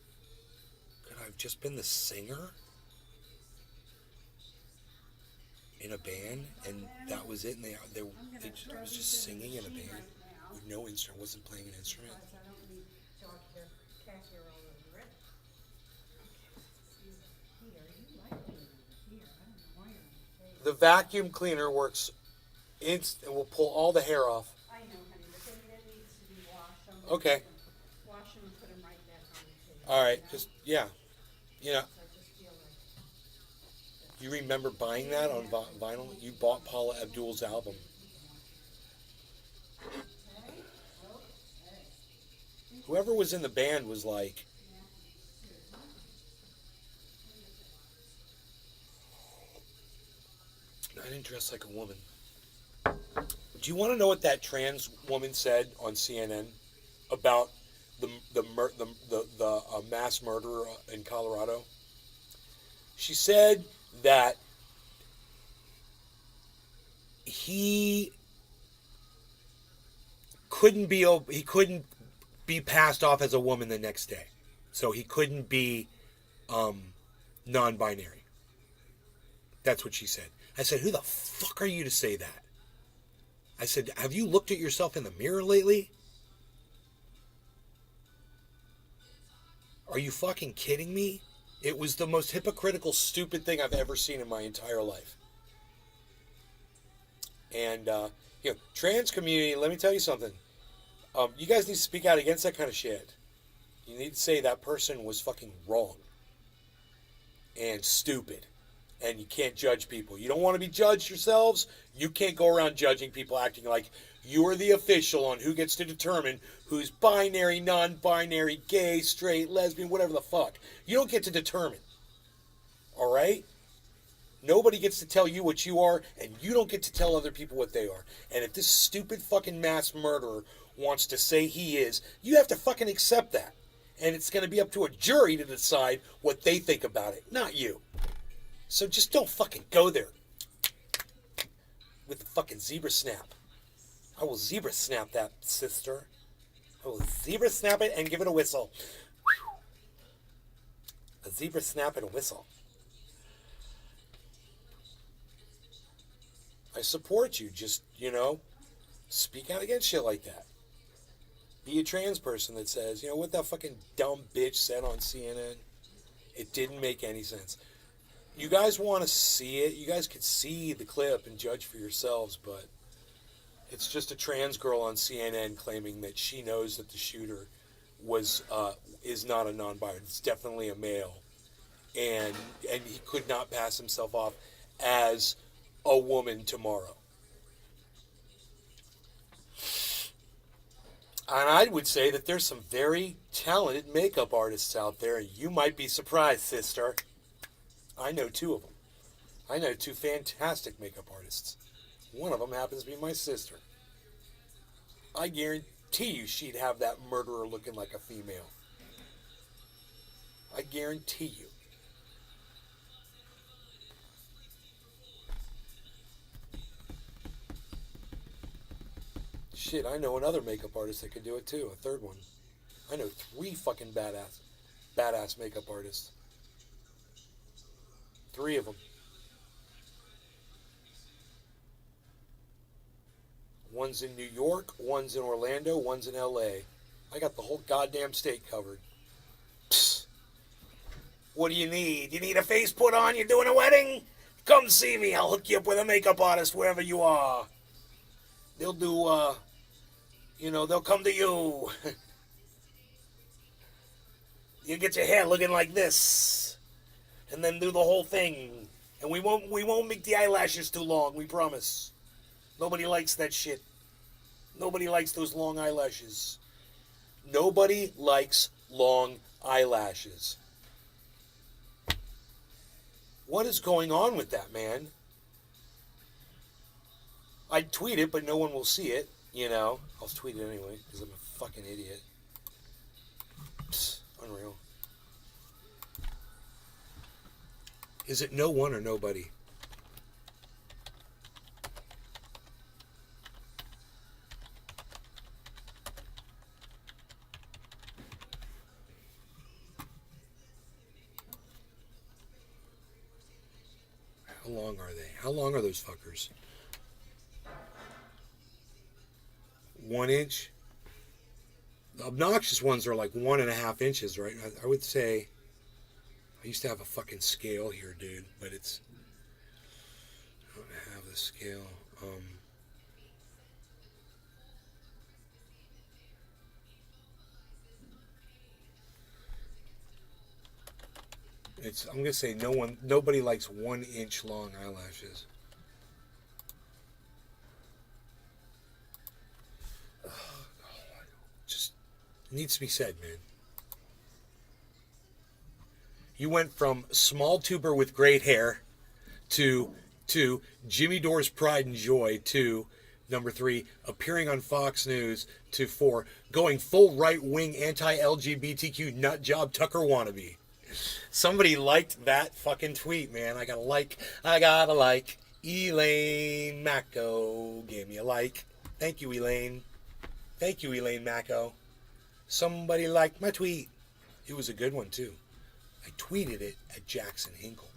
Could I have just been the singer in a band, and that was it? And I was just singing in a band with no instrument. Wasn't playing an instrument. The vacuum cleaner works instant. Will pull all the hair off. I know, honey, but then that needs to be washed. Okay. Wash them and put them right back on the table. All right. you know? Just yeah. You know. So I just feel like You remember buying that on vinyl? You bought Paula Abdul's album. Whoever was in the band was like, I didn't dress like a woman. Do you want to know what that trans woman said on CNN about the mass murderer in Colorado? She said that he couldn't be passed off as a woman the next day, so he couldn't be non-binary. That's what she said. I said, who the fuck are you to say that? I said, have you looked at yourself in the mirror lately? Are you fucking kidding me? It was the most hypocritical, stupid thing I've ever seen in my entire life. And, trans community, let me tell you something. You guys need to speak out against that kind of shit. You need to say that person was fucking wrong. And stupid. And you can't judge people. You don't want to be judged yourselves. You can't go around judging people acting like you are the official on who gets to determine who's binary, non-binary, gay, straight, lesbian, whatever the fuck. You don't get to determine. All right? Nobody gets to tell you what you are, and you don't get to tell other people what they are. And if this stupid fucking mass murderer wants to say he is, you have to fucking accept that. And it's going to be up to a jury to decide what they think about it, not you. So just don't fucking go there with the fucking zebra snap. I will zebra snap that, sister. I will zebra snap it and give it a whistle. A zebra snap and a whistle. I support you. Just, speak out against shit like that. Be a trans person that says, what that fucking dumb bitch said on CNN? It didn't make any sense. You guys want to see it? You guys could see the clip and judge for yourselves, but it's just a trans girl on CNN claiming that she knows that the shooter was is not a non-binary. It's definitely a male, and he could not pass himself off as a woman tomorrow. And I would say that there's some very talented makeup artists out there. You might be surprised, sister. I know two of them. I know two fantastic makeup artists. One of them happens to be my sister. I guarantee you she'd have that murderer looking like a female. I guarantee you. Shit, I know another makeup artist that could do it too. A third one. I know 3 fucking badass makeup artists. 3 of them. One's in New York, one's in Orlando, one's in LA. I got the whole goddamn state covered. Psst. What do you need? You need a face put on? You're doing a wedding? Come see me. I'll hook you up with a makeup artist wherever you are. They'll do, they'll come to you. You get your hair looking like this. And then do the whole thing. And we won't make the eyelashes too long, we promise. Nobody likes that shit. Nobody likes those long eyelashes. Nobody likes long eyelashes. What is going on with that, man? I'd tweet it, but no one will see it, I'll tweet it anyway, because I'm a fucking idiot. Psst, unreal. Is it no one or nobody? How long are they? How long are those fuckers? 1 inch? The obnoxious ones are like 1.5 inches, right? I would say, I used to have a fucking scale here, dude, but I don't have the scale. I'm gonna say nobody likes 1 inch long eyelashes. Just needs to be said, man. You went from small tuber with great hair to Jimmy Dore's Pride and Joy to number 3, appearing on Fox News to 4, going full right-wing anti-LGBTQ nutjob Tucker wannabe. Somebody liked that fucking tweet, man. I gotta like Elaine Macco. Gave me a like. Thank you, Elaine. Thank you, Elaine Macco. Somebody liked my tweet. It was a good one, too. I tweeted it at Jackson Hinkle.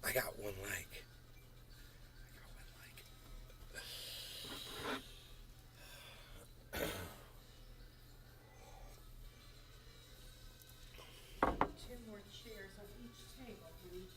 I got one like. Two more chairs on each table, please.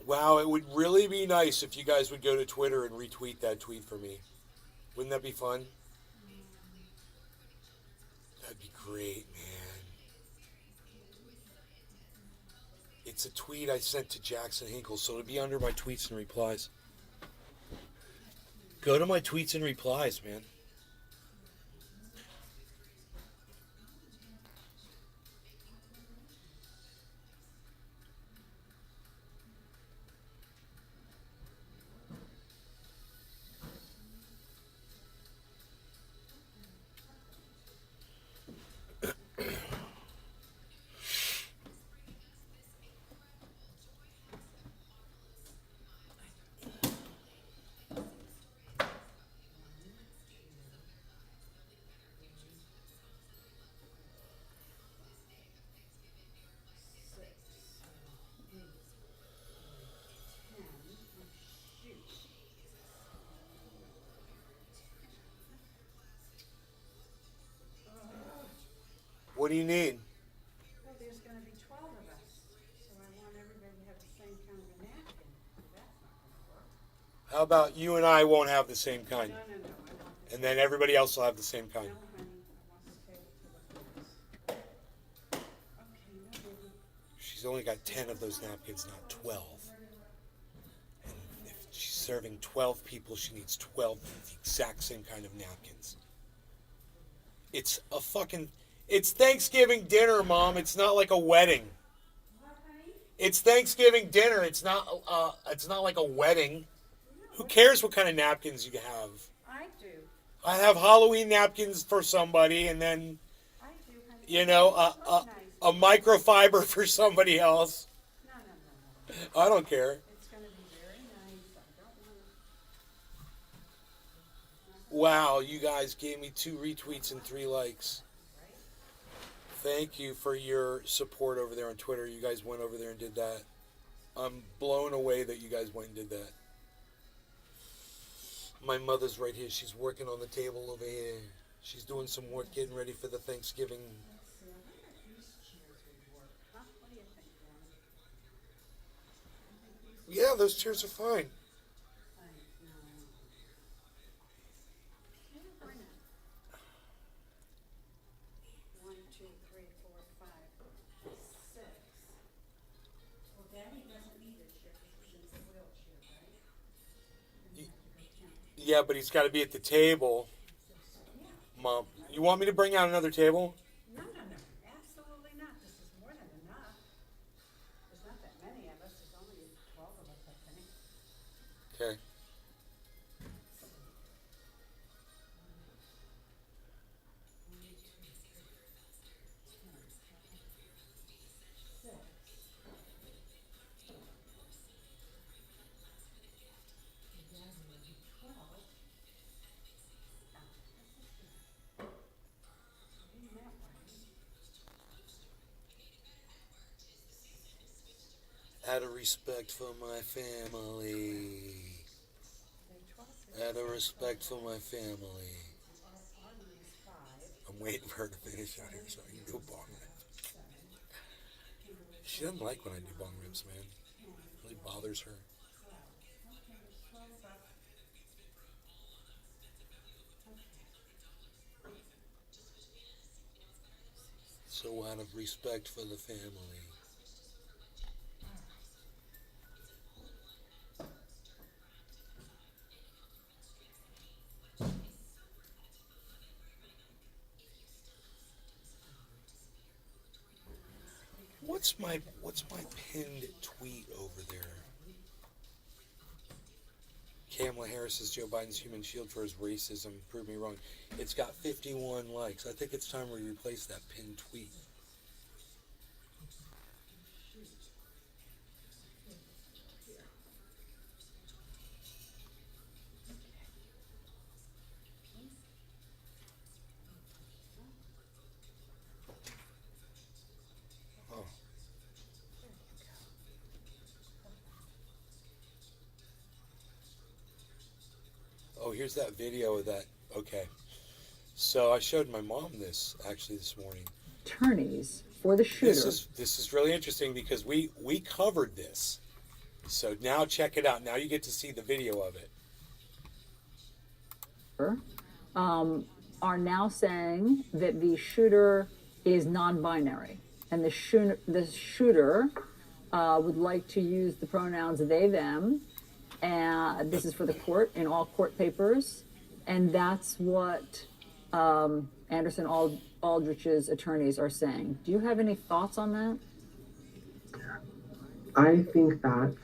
Wow, it would really be nice if you guys would go to Twitter and retweet that tweet for me. Wouldn't that be fun? That'd be great, man. It's a tweet I sent to Jackson Hinkle, so it'll be under my tweets and replies. Go to my tweets and replies, man. do you need? Well, there's gonna be 12 of us, so I want everybody to have the same kind of a napkin. That's not gonna work. How about you and I won't have the same kind? No, I want this. And then everybody else will have the same kind. No, honey, I want the table to the boys. Okay, no biggie. She's only got 10 of those napkins, not 12. And if she's serving 12 people, she needs 12 of the exact same kind of napkins. It's a fucking... It's Thanksgiving dinner, Mom. It's not like a wedding. What, honey? It's Thanksgiving dinner. It's not like a wedding. Who cares what kind of napkins you have? I do. I have Halloween napkins for somebody, and then, I do, honey. you know, Look nice. a microfiber for somebody else. No. I don't care. It's gonna be very nice. I don't wanna. Wow, you guys gave me 2 retweets and 3 likes. Thank you for your support over there on Twitter. You guys went over there and did that. I'm blown away that you guys went and did that. My mother's right here. She's working on the table over here. She's doing some work, getting ready for the Thanksgiving. Huh? What do you think, Granny? Yeah, those chairs are fine. I know. Yeah, why not? 1, 2, 3, 4, 5, 6. Well, Daddy doesn't need a chair because he's in a wheelchair, right? Yeah, but he's got to be at the table. Mom, you want me to bring out another table? No. Absolutely not. This is more than enough. There's not that many of us. There's only 12 of us, I think. Okay. Out of respect for my family. Out of respect for my family. I'm waiting for her to finish out here so I can do bong ribs. She doesn't like when I do bong ribs, man. It really bothers her. So out of respect for the family. What's my pinned tweet over there? Kamala Harris is Joe Biden's human shield for his racism. Prove me wrong. It's got 51 likes. I think it's time we replace that pinned tweet. Oh, here's that video of that. Okay. So I showed my mom this actually this morning. Attorneys for the shooter. This is really interesting because we covered this. So now check it out. Now you get to see the video of it. Are now saying that the shooter is non-binary, and the shooter would like to use the pronouns they, them, and this is for the court in all court papers, and that's what Anderson Aldrich's attorneys are saying. Do you have any thoughts on that? I think that's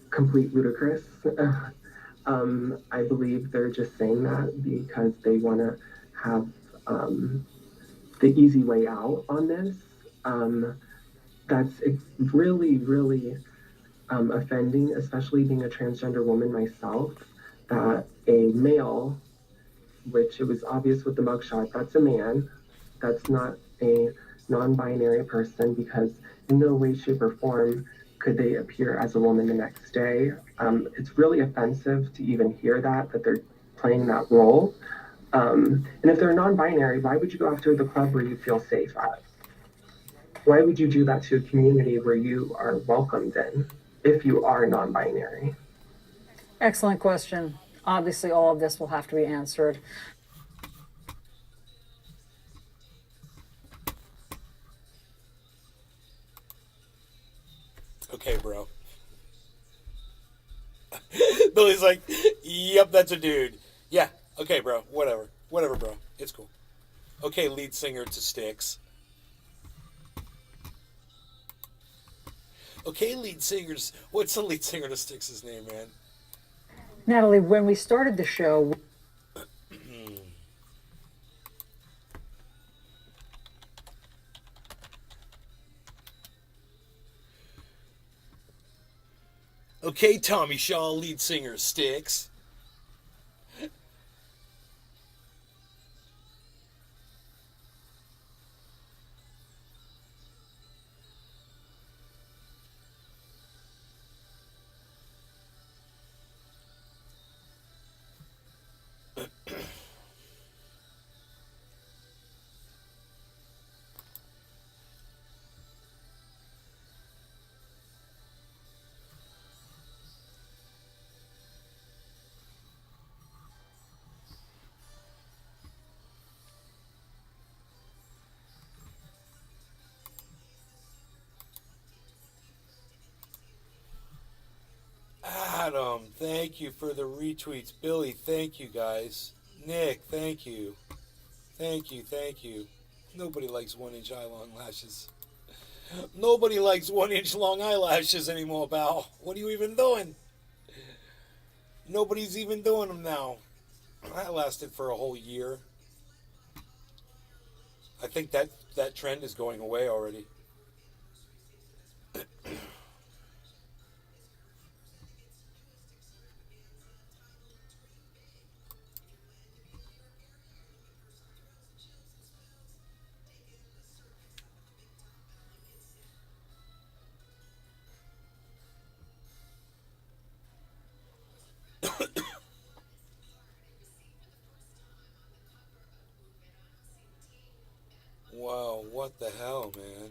complete ludicrous. I believe they're just saying that because they want to have the easy way out on this. That's really, really offending, especially being a transgender woman myself, that a male, which it was obvious with the mugshot, that's a man, that's not a non-binary person, because in no way, shape, or form could they appear as a woman the next day. It's really offensive to even hear that they're playing that role. And if they're non-binary, why would you go after the club where you feel safe at? Why would you do that to a community where you are welcomed in if you are non-binary? Excellent question. Obviously, all of this will have to be answered. Okay, bro. Billy's like, yep, that's a dude. Yeah, okay, bro. Whatever. Whatever, bro. It's cool. Okay, lead singer to Styx. Okay, lead singers. What's the lead singer to Styx's name, man? Natalie, when we started the show, Okay, Tommy Shaw, lead singer, Styx. Adam, thank you for the retweets. Billy, thank you, guys. Nick, thank you. Thank you, thank you. Nobody likes 1 inch eye long lashes. Nobody likes 1 inch long eyelashes anymore, pal. What are you even doing? Nobody's even doing them now. That lasted for a whole year. I think that trend is going away already. Wow, what the hell, man?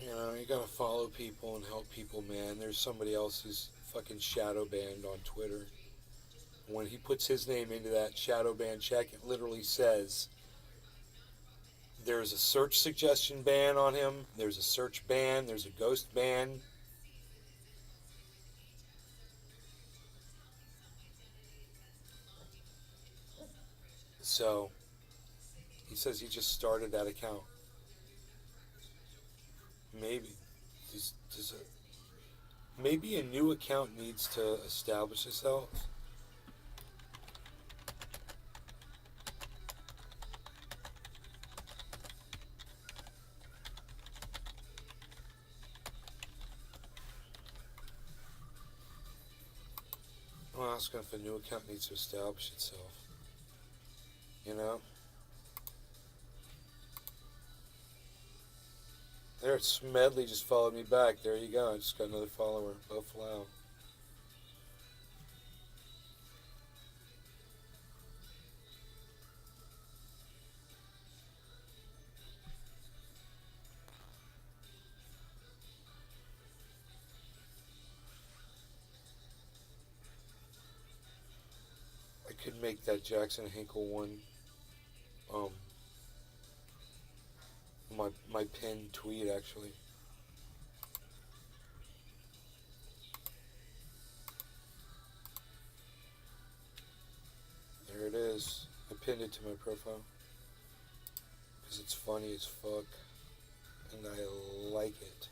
You know, you gotta follow people and help people, man. There's somebody else who's fucking shadow banned on Twitter. When he puts his name into that shadow ban check, it literally says there's a search suggestion ban on him, there's a search ban, there's a ghost ban. So, he says he just started that account. Maybe. Maybe a new account needs to establish itself. Well, I'm asking if a new account needs to establish itself. You know? There, Smedley just followed me back. There you go. I just got another follower. Bo Flow. I could make that Jackson Hinkle one my pinned tweet, actually. There it is. I pinned it to my profile because it's funny as fuck and I like it.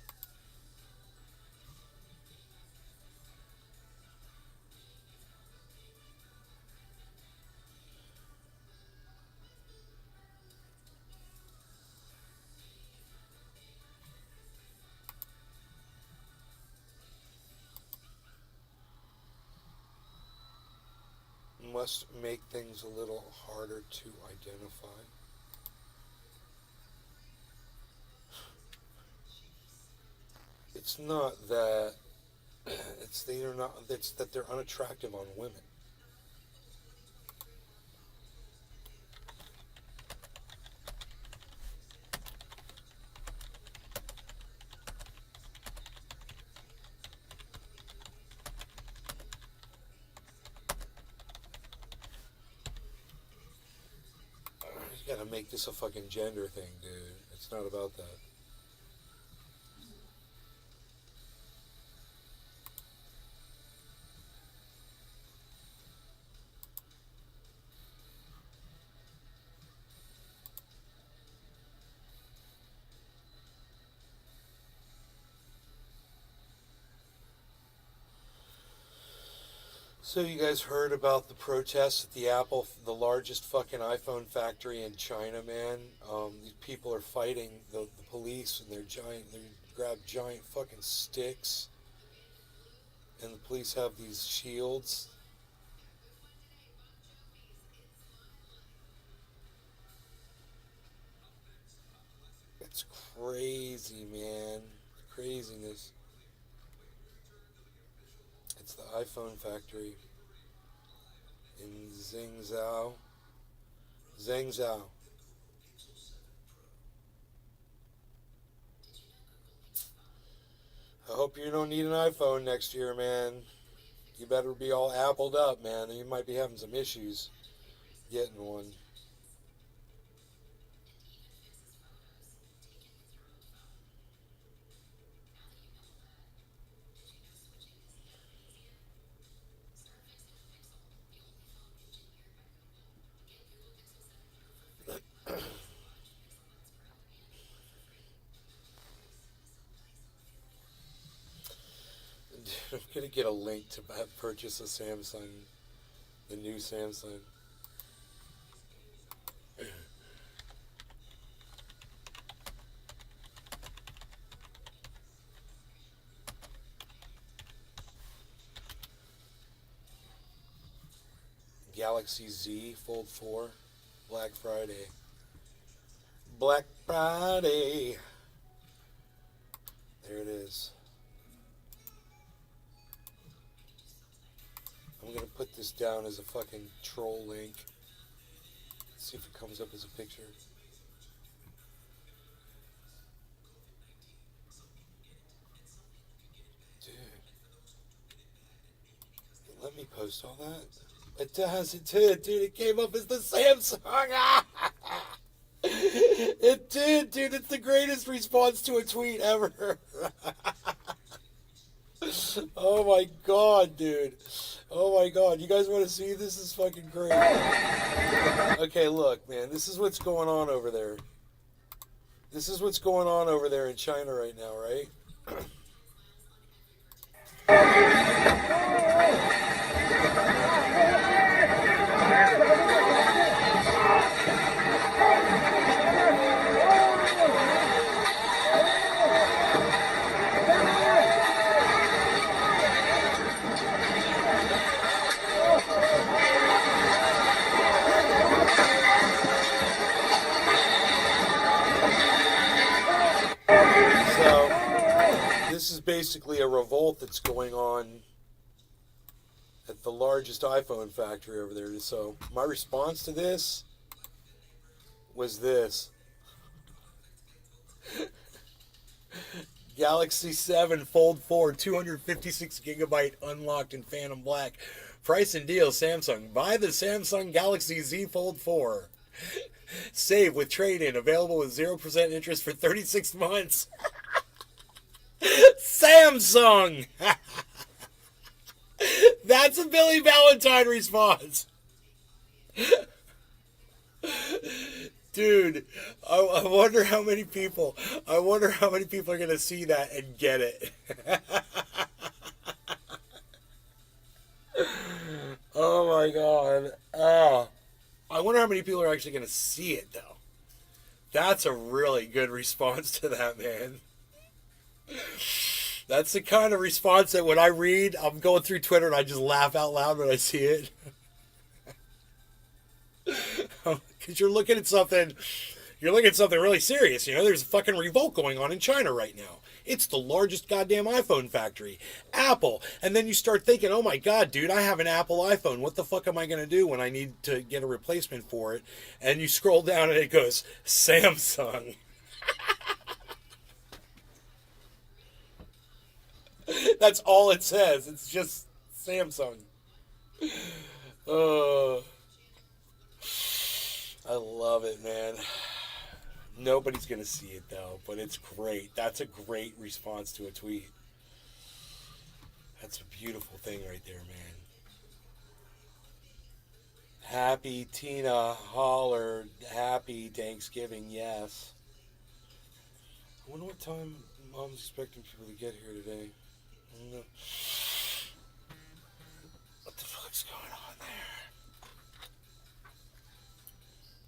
must make things a little harder to identify. It's not that it's that they're unattractive on women. You gotta make this a fucking gender thing, dude. It's not about that. So you guys heard about the protests at the Apple, the largest fucking iPhone factory in China, man? These people are fighting the police, and they grab giant fucking sticks, and the police have these shields. It's crazy, man. Craziness. It's the iPhone factory in Zhengzhou. I hope you don't need an iPhone next year, man. You better be all appled up, man. You might be having some issues getting one. I'm gonna get a link to purchase a Samsung, the new Samsung. Galaxy Z Fold 4, Black Friday. Black Friday. There it is. I'm gonna put this down as a fucking troll link. Let's see if it comes up as a picture. Dude. Let me post all that. It does, it did, dude. It came up as the Samsung. It did, dude. It's the greatest response to a tweet ever. Oh my god, dude. Oh my god. You guys want to see? This is fucking crazy. Okay, look, man. This is what's going on over there. This is what's going on over there in China right now, right? This is basically a revolt that's going on at the largest iPhone factory over there. So my response to this was this. Galaxy 7 Fold 4, 256 gigabyte unlocked in Phantom Black. Price and deal, Samsung. Buy the Samsung Galaxy Z Fold 4. Save with trade-in. Available with 0% interest for 36 months. Samsung! That's a Billy Valentine response. Dude, I wonder how many people are going to see that and get it. Oh my god. Oh. I wonder how many people are actually going to see it, though. That's a really good response to that, man. That's the kind of response that when I read, I'm going through Twitter and I just laugh out loud when I see it. Because you're looking at something. You're looking at something really serious. You know, there's a fucking revolt going on in China right now. It's the largest goddamn iPhone factory, Apple. And then you start thinking, oh my God, dude, I have an Apple iPhone. What the fuck am I going to do when I need to get a replacement for it? And you scroll down and it goes, Samsung. That's all it says. It's just Samsung. I love it, man. Nobody's going to see it, though, but it's great. That's a great response to a tweet. That's a beautiful thing right there, man. Happy Tina Holler. Happy Thanksgiving, yes. I wonder what time Mom's expecting people to get here today. I don't know. What the fuck's going on there?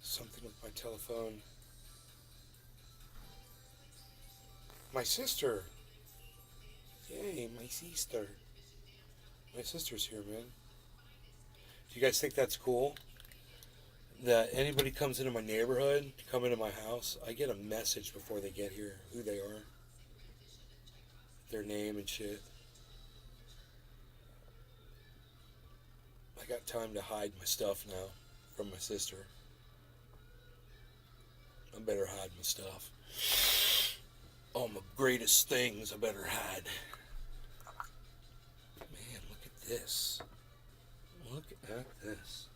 Something with my telephone. My sister. Yay, my sister. My sister's here, man. Do you guys think that's cool? That anybody comes into my neighborhood, come into my house, I get a message before they get here, who they are. Their name and shit. I got time to hide my stuff now from my sister. I better hide my stuff. All my greatest things I better hide. Man, look at this. Look at this.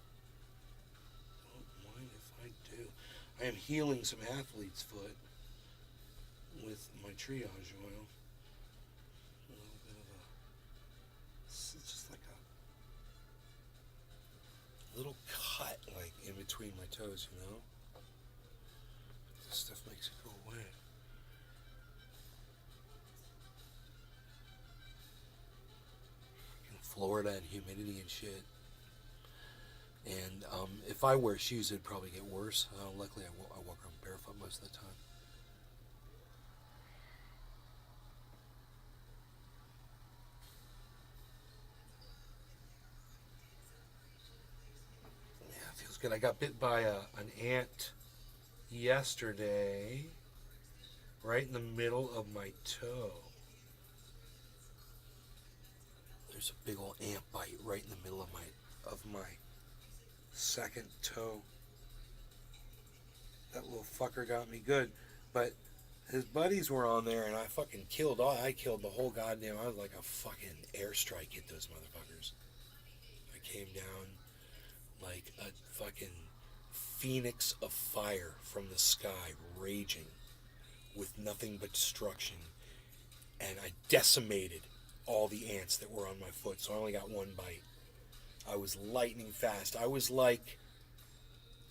Don't mind if I do. I am healing some athlete's foot with my triage oil. A little bit of a... It's just like a little cut, like, in between my toes, you know? This stuff makes it go away. Florida and humidity and shit. And if I wear shoes, it'd probably get worse. Luckily, I walk around barefoot most of the time. Yeah, it feels good. I got bit by an ant yesterday, right in the middle of my toe. There's a big old ant bite right in the middle of my second toe. That little fucker got me good, but his buddies were on there, and I killed the whole goddamn. I was like a fucking airstrike at those motherfuckers. I came down like a fucking phoenix of fire from the sky, raging with nothing but destruction, and I decimated all the ants that were on my foot, so I only got one bite. I was lightning fast. I was like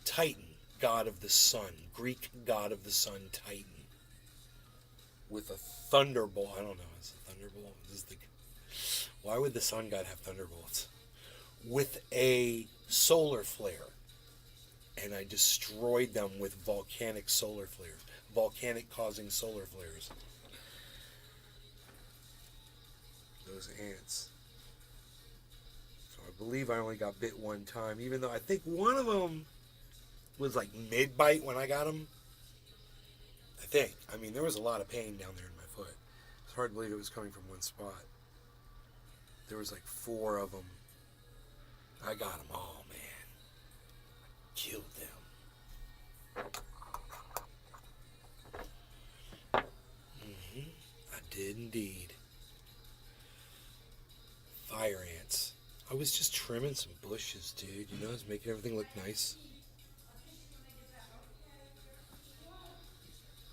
Titan, god of the sun, Greek god of the sun, Titan, with a thunderbolt. I don't know, is it thunderbolt? Why would the sun god have thunderbolts? With a solar flare, and I destroyed them with volcanic solar flares, volcanic causing solar flares. Those ants. So I believe I only got bit one time, even though I think one of them was like mid-bite when I got him. I think. I mean, there was a lot of pain down there in my foot. It's hard to believe it was coming from one spot. There was like 4 of them. I got them all, man. Killed them. I did indeed. Fire ants. I was just trimming some bushes, dude. You know, I was making everything look nice.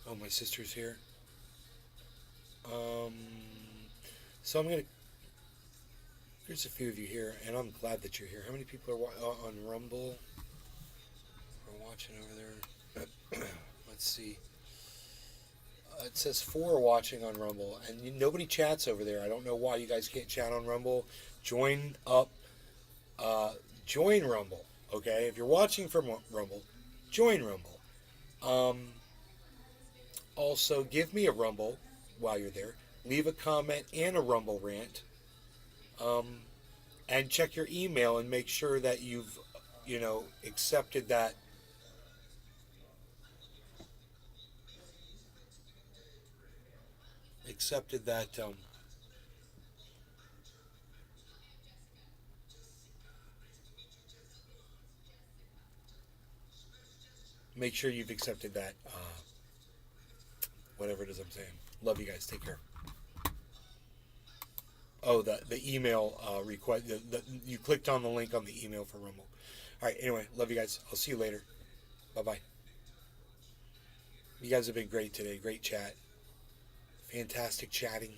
Oh, my sister's here. So I'm gonna. There's a few of you here, and I'm glad that you're here. How many people are on Rumble? Are watching over there? Let's see. It says 4 watching on Rumble, and nobody chats over there. I don't know why you guys can't chat on Rumble. Join up. Join Rumble, okay? If you're watching from Rumble, join Rumble. Also, give me a Rumble while you're there. Leave a comment and a Rumble rant. And check your email and make sure that you've, accepted that accepted that. Make sure you've accepted that. Whatever it is I'm saying. Love you guys. Take care. Oh, the email request. You clicked on the link on the email for Rumble. All right. Anyway, love you guys. I'll see you later. Bye bye. You guys have been great today. Great chat. Fantastic chatting.